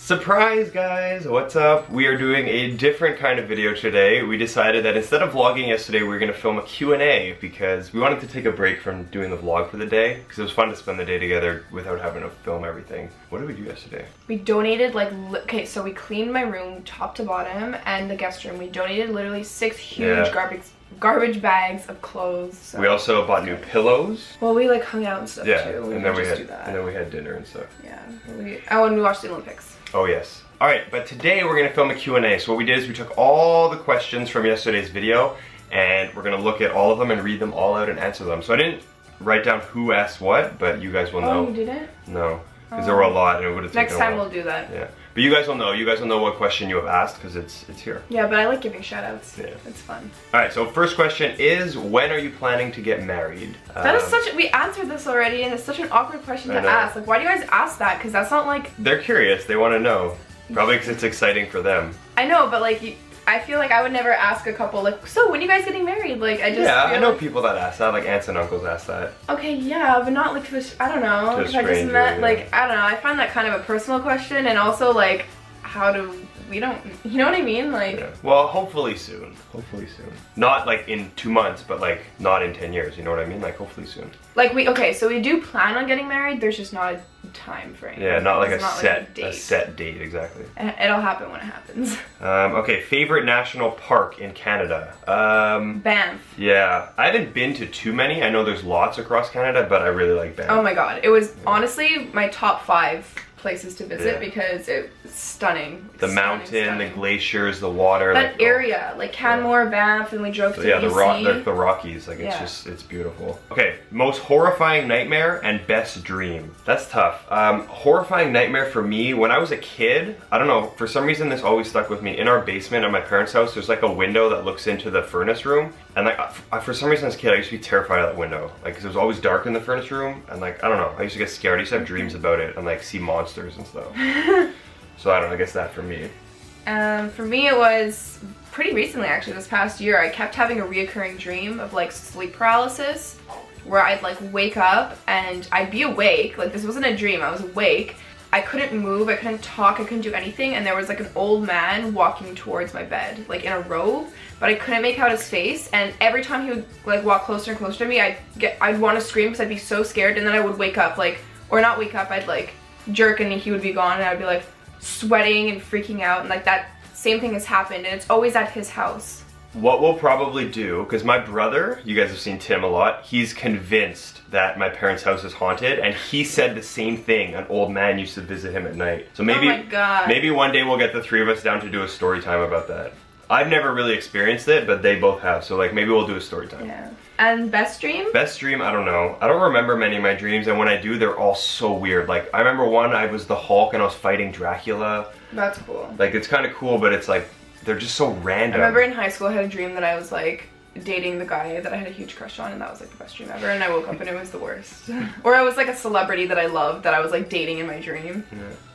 Surprise guys, what's up? We are doing a different kind of video today. We decided that instead of vlogging yesterday, we were gonna film a Q&A because we wanted to take a break from doing the vlog for the day because it was fun to spend the day together without having to film everything. What did we do yesterday? We donated okay, so we cleaned my room top to bottom and the guest room. We donated literally 6 huge garbage bags of clothes. So. We also bought new pillows. Well, we like hung out and stuff too. And then we had dinner and stuff. Yeah. And we watched the Olympics. Oh yes. Alright, but today we're going to film a Q&A. So what we did is we took all the questions from yesterday's video and we're going to look at all of them and read them all out and answer them. So I didn't write down who asked what, but you guys will know. Oh, you didn't? No, because there were a lot and it would have taken Next time we'll do that. Yeah. But you guys will know. You guys will know what question you have asked because it's here. Yeah, but I like giving shout outs. Yeah. It's fun. Alright, so first question is, when are you planning to get married? That is we answered this already and it's such an awkward question to ask. Like, why do you guys ask that? Because that's not like... They're curious. They want to know. Probably because it's exciting for them. I know, but like, I feel like I would never ask a couple like, so when are you guys getting married? Like, I just I know people that ask that, like aunts and uncles ask that. Okay, yeah, but not like to a, I don't know. To a stranger, like, I don't know. I find that kind of a personal question, and also like, we don't, you know what I mean? Like, yeah. Well, hopefully soon. Hopefully soon. Not like in 2 months, but like not in 10 years. You know what I mean? Like hopefully soon. Like so we do plan on getting married. There's just not a time frame. Yeah, not like a set date exactly. It'll happen when it happens. Okay, favorite national park in Canada. Banff. Yeah, I haven't been to too many. I know there's lots across Canada, but I really like Banff. Oh my god, it was honestly my top 5 places to visit because it's stunning. The mountain, the glaciers, the water. That area, like Canmore, Banff, and we drove to BC. The Rockies, like it's beautiful. Okay, most horrifying nightmare and best dream. That's tough. Horrifying nightmare for me, when I was a kid, I don't know, for some reason this always stuck with me. In our basement at my parents' house, there's like a window that looks into the furnace room. And like, for some reason as a kid, I used to be terrified of that window. Like, 'cause it was always dark in the furnace room. And like, I don't know, I used to get scared. I used to have dreams about it and like see monsters and stuff. So I don't know, I guess that for me. For me it was pretty recently actually, this past year. I kept having a reoccurring dream of like sleep paralysis where I'd like wake up and I'd be awake. Like, this wasn't a dream, I was awake. I couldn't move, I couldn't talk, I couldn't do anything, and there was like an old man walking towards my bed, like in a robe, but I couldn't make out his face, and every time he would like walk closer and closer to me, I'd want to scream because I'd be so scared, and then I would wake up, like, or not wake up, I'd like jerk and he would be gone, and I'd be like sweating and freaking out, and like that same thing has happened, and it's always at his house. What we'll probably do, because my brother, you guys have seen Tim a lot, he's convinced that my parents' house is haunted, and he said the same thing. An old man used to visit him at night. So maybe, oh my God. Maybe one day we'll get the 3 of us down to do a story time about that. I've never really experienced it, but they both have, so like maybe we'll do a story time. Yeah. And best dream? Best dream, I don't know. I don't remember many of my dreams, and when I do, they're all so weird. Like, I remember one, I was the Hulk and I was fighting Dracula. That's cool. Like, it's kind of cool, but it's like, they're just so random. I remember in high school I had a dream that I was like dating the guy that I had a huge crush on, and that was like the best dream ever, and I woke up and it was the worst. Or I was like a celebrity that I loved that I was like dating in my dream.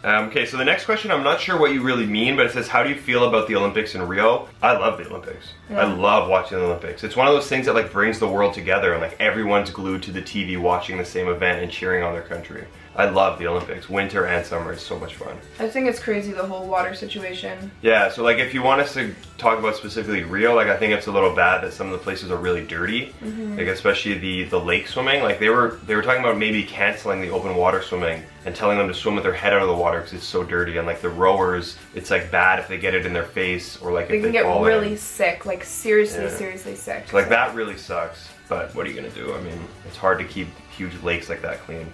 Yeah. Okay, so the next question, I'm not sure what you really mean, but it says, how do you feel about the Olympics in Rio? I love the Olympics. Yeah. I love watching the Olympics. It's one of those things that like brings the world together, and like everyone's glued to the TV watching the same event and cheering on their country. I love the Olympics, winter and summer. It's so much fun. I think it's crazy, the whole water situation. Yeah, so like if you want us to talk about specifically Rio, like I think it's a little bad that some of the places are really dirty. Like especially the lake swimming. Like they were talking about maybe canceling the open water swimming and telling them to swim with their head out of the water because it's so dirty. And like the rowers, it's like bad if they get it in their face or like if they fall in. They can get really sick, like seriously sick. So like that really sucks. But what are you gonna do? I mean, it's hard to keep huge lakes like that clean.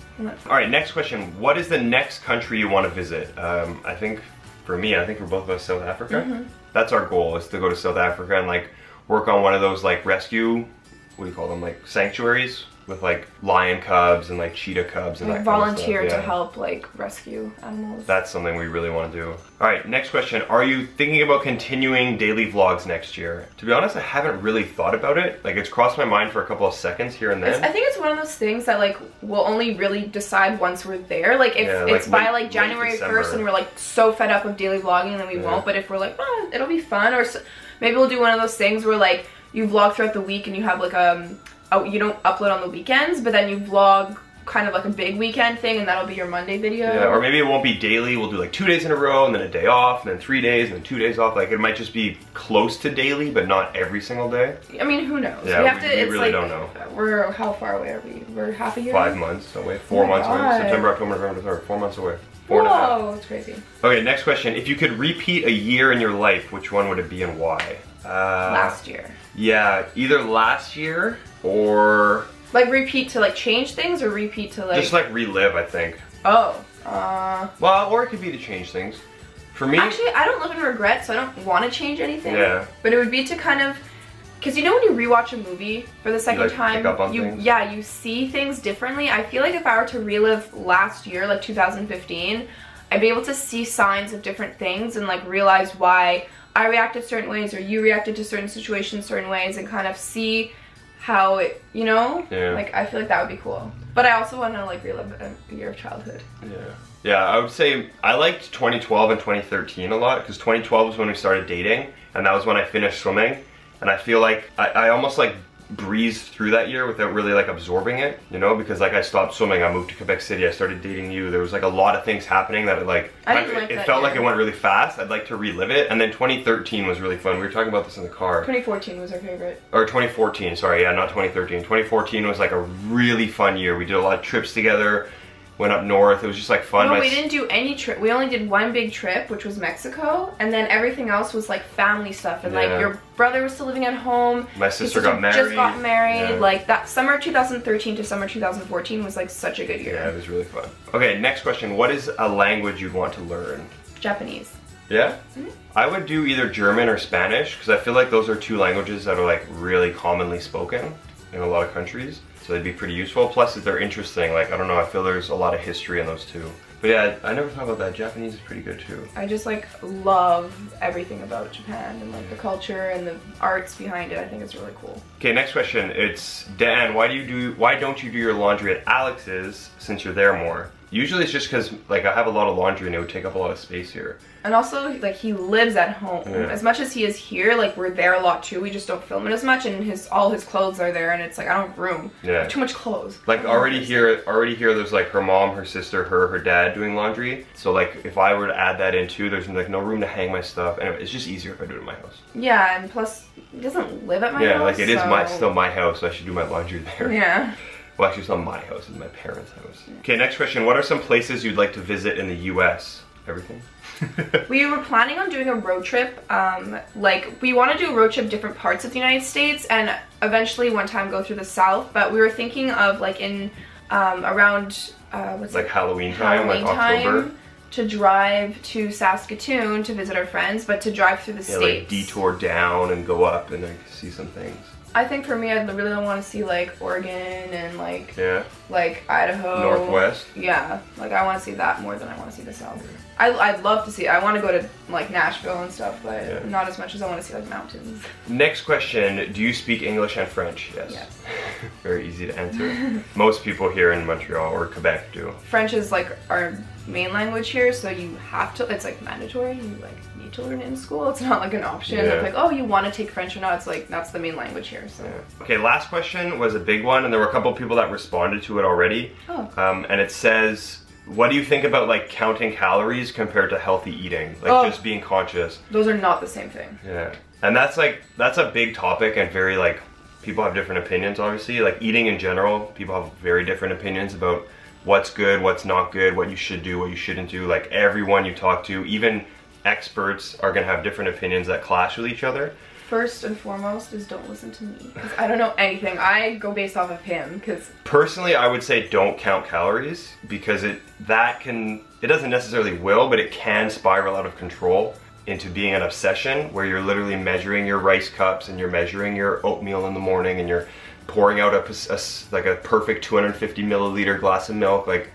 Alright, next question. What is the next country you want to visit? I think for me, I think for both of us, South Africa. That's our goal, is to go to South Africa and like work on one of those like rescue, what do you call them, like sanctuaries with like lion cubs and like cheetah cubs and like that volunteer kind of stuff. to help like rescue animals. That's something we really want to do. Alright, next question. Are you thinking about continuing daily vlogs next year? To be honest, I haven't really thought about it. Like it's crossed my mind for a couple of seconds here and then. I think it's one of those things that like we'll only really decide once we're there. Like if it's by like January 1st and we're like so fed up with daily vlogging, then we won't. But if we're like, oh, it'll be fun, or maybe we'll do one of those things where like you vlog throughout the week and you have like you don't upload on the weekends, but then you vlog kind of like a big weekend thing, and that'll be your Monday video. Yeah, or maybe it won't be daily. We'll do like 2 days in a row, and then a day off, and then 3 days, and then 2 days off. Like it might just be close to daily, but not every single day. I mean, who knows? Yeah, we have to. we It's really like, don't know. We're how far away are we? We're half a year. 5 months away. 4 months away. God. September, October, November, December. 4 months away. 4.5. Whoa, that's crazy. Okay, next question. If you could repeat a year in your life, which one would it be and why? Last year. Yeah, either last year or Like repeat to like change things, or repeat to like. just like relive, I think. Oh. Well, or it could be to change things. For me, Actually, I don't live in regret, so I don't want to change anything. Yeah. But it would be to kind of, because you know when you rewatch a movie for the second like, time, pick up on things? yeah, you see things differently. I feel like if I were to relive last year, like 2015, I'd be able to see signs of different things and like realize why I reacted certain ways or you reacted to certain situations certain ways, and kind of see how it, you know? Yeah. Like I feel like that would be cool. But I also want to like relive a year of childhood. Yeah. Yeah, I would say I liked 2012 and 2013 a lot, because 2012 was when we started dating, and that was when I finished swimming. And I feel like I almost like breezed through that year without really like absorbing it, you know, because like I stopped swimming, I moved to Quebec City, I started dating you. There was like a lot of things happening that it felt like it went really fast. I'd like to relive it. And then 2013 was really fun. We were talking about this in the car. 2014 was our favorite. Or 2014, sorry, yeah, not 2013. 2014 was like a really fun year. We did a lot of trips together. Went up north. It was just like fun. No, we didn't do any trip. We only did one big trip, which was Mexico, and then everything else was like family stuff. And like your brother was still living at home. My sister got married. Just got married. Yeah. Like that summer 2013 to summer 2014 was like such a good year. Yeah, it was really fun. Okay, next question. What is a language you'd want to learn? Japanese. Yeah? Mm-hmm. I would do either German or Spanish, because I feel like those are two languages that are like really commonly spoken in a lot of countries. So they'd be pretty useful. Plus, they're interesting. Like, I don't know, I feel there's a lot of history in those two. But yeah, I never thought about that. Japanese is pretty good too. I just like love everything about Japan and like the culture and the arts behind it. I think it's really cool. Okay, next question. It's Dan. Why don't you do your laundry at Alex's since you're there more? Usually it's just because like I have a lot of laundry and it would take up a lot of space here. And also like he lives at home. Yeah. As much as he is here, like we're there a lot too. We just don't film it as much, and all his clothes are there, and it's like I don't have room. Yeah. I have too much clothes. Like already here there's like her mom, her sister, her dad doing laundry. So like if I were to add that in too, there's like no room to hang my stuff. Anyway, it's just easier if I do it in my house. Yeah, and plus he doesn't live at my house. Yeah, like it is still my house, so I should do my laundry there. Yeah. Well, actually, it's not my house, it's my parents' house. Okay, next question. What are some places you'd like to visit in the US? Everything? We were planning on doing a road trip. Like, we want to do a road trip different parts of the United States, and eventually one time go through the South. But we were thinking of, like, in around, like Halloween time, like October? To drive to Saskatoon to visit our friends, but to drive through the states. Like detour down and go up and like see some things. I think for me, I really don't want to see like Oregon and like Idaho. Northwest. Yeah, like I want to see that more than I want to see the South. I'd love to see it. I want to go to like Nashville and stuff, but not as much as I want to see like mountains. Next question: do you speak English and French? Yes. Yes. Very easy to answer. Most people here in Montreal or Quebec do. French is like our main language here, so you have to. It's like mandatory. You like need to learn it in school. It's not like an option. Yeah. It's like, oh, you want to take French or not? It's like that's the main language here. So. Yeah. Okay, last question was a big one, and there were a couple of people that responded to it already. Oh. And it says, what do you think about like counting calories compared to healthy eating? Like just being conscious. Those are not the same thing. Yeah. And that's a big topic, and very like people have different opinions, obviously. Like eating in general, people have very different opinions about what's good, what's not good, what you should do, what you shouldn't do. Like everyone you talk to, even experts, are gonna have different opinions that clash with each other. First and foremost is don't listen to me, because I don't know anything. I go based off of him, because... Personally, I would say don't count calories, because it doesn't necessarily will, but it can spiral out of control into being an obsession, where you're literally measuring your rice cups, and you're measuring your oatmeal in the morning, and you're pouring out a perfect 250 milliliter glass of milk. Like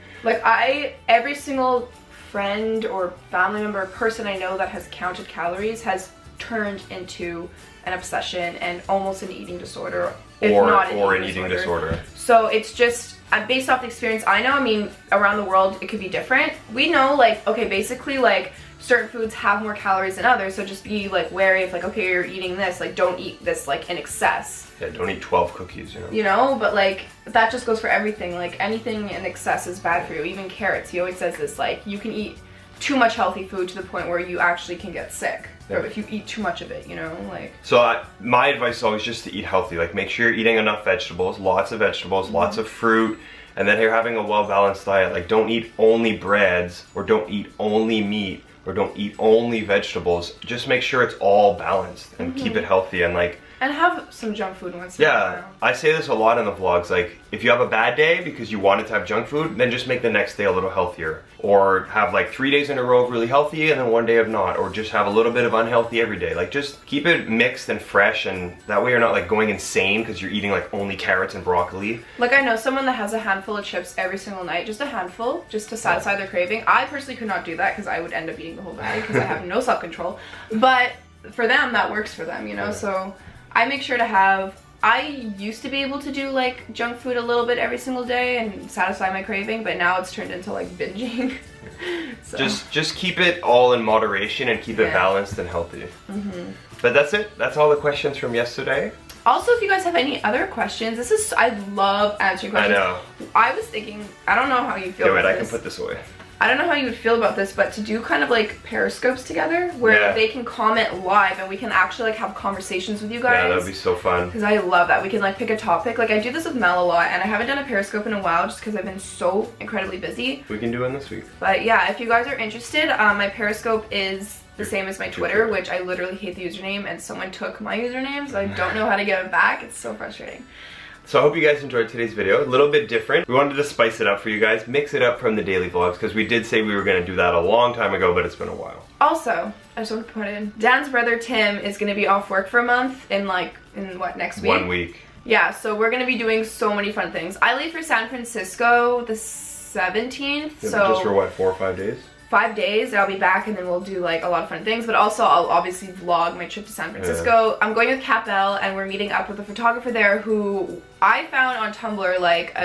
every single friend or family member, person I know that has counted calories has turned into an obsession and almost an eating disorder, or an eating disorder. So it's just based off the experience I know. I mean, around the world it could be different. We know, like, okay, basically like certain foods have more calories than others, so just be like wary of like, okay, you're eating this, like don't eat this like in excess. Yeah, don't eat 12 cookies, you know. You know, but like that just goes for everything. Like anything in excess is bad for you. Even carrots. He always says this, like you can eat too much healthy food to the point where you actually can get sick. Yeah. Or if you eat too much of it, you know, like. So my advice is always just to eat healthy. Like make sure you're eating enough vegetables, lots of vegetables, lots of fruit, and then you're having a well-balanced diet. Like don't eat only breads, or don't eat only meat, or don't eat only vegetables. Just make sure it's all balanced and keep it healthy, and like. And have some junk food once in a while. Yeah, I say this a lot in the vlogs, like if you have a bad day because you wanted to have junk food, then just make the next day a little healthier. Or have like 3 days in a row of really healthy and then 1 day of not. Or just have a little bit of unhealthy every day. Like just keep it mixed and fresh, and that way you're not like going insane because you're eating like only carrots and broccoli. Like I know someone that has a handful of chips every single night, just a handful, just to satisfy their craving. I personally could not do that because I would end up eating the whole bag because I have no self-control. But for them, that works for them, you know, so I make sure to have, I used to be able to do like junk food a little bit every single day and satisfy my craving, but now it's turned into like binging. So. Just keep it all in moderation and keep it balanced and healthy. But that's it. That's all the questions from yesterday. Also, if you guys have any other questions, I love answering questions. I know. I was thinking, I don't know how you feel about I this. can put this away. I don't know how you would feel about this, but to do kind of like periscopes together where they can comment live and we can actually like have conversations with you guys. Yeah, that would be so fun. Because I love that. We can like pick a topic. Like I do this with Mel a lot, and I haven't done a periscope in a while just because I've been so incredibly busy. We can do one this week. But yeah, if you guys are interested, my periscope is the same as my Twitter, which I literally hate the username, and someone took my username, so I don't know how to get it back. It's so frustrating. So I hope you guys enjoyed today's video. A little bit different. We wanted to spice it up for you guys, mix it up from the daily vlogs, because we did say we were going to do that a long time ago, but it's been a while. Also, I just want to put in, Dan's brother Tim is going to be off work for a month in what, next week? 1 week. Yeah, so we're going to be doing so many fun things. I leave for San Francisco the 17th, so... Just for what, 4 or 5 days? 5 days, I'll be back, and then we'll do like a lot of fun things, but also I'll obviously vlog my trip to San Francisco. I'm going with Kat Bell, and we're meeting up with a photographer there who I found on Tumblr like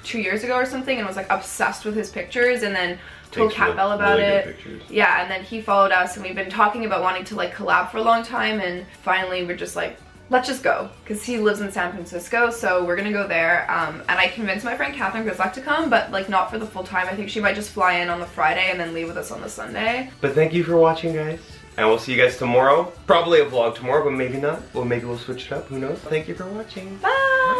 2 years ago or something, and was like obsessed with his pictures, and then told Kat Bell about it. Yeah, and then he followed us, and we've been talking about wanting to like collab for a long time, and finally we're just like, let's just go, because he lives in San Francisco, so we're gonna go there. And I convinced my friend Catherine Grislak to come, but like not for the full time. I think she might just fly in on the Friday and then leave with us on the Sunday. But thank you for watching, guys, and we'll see you guys tomorrow. Probably a vlog tomorrow, but maybe not. Well, maybe we'll switch it up, who knows. Thank you for watching. Bye!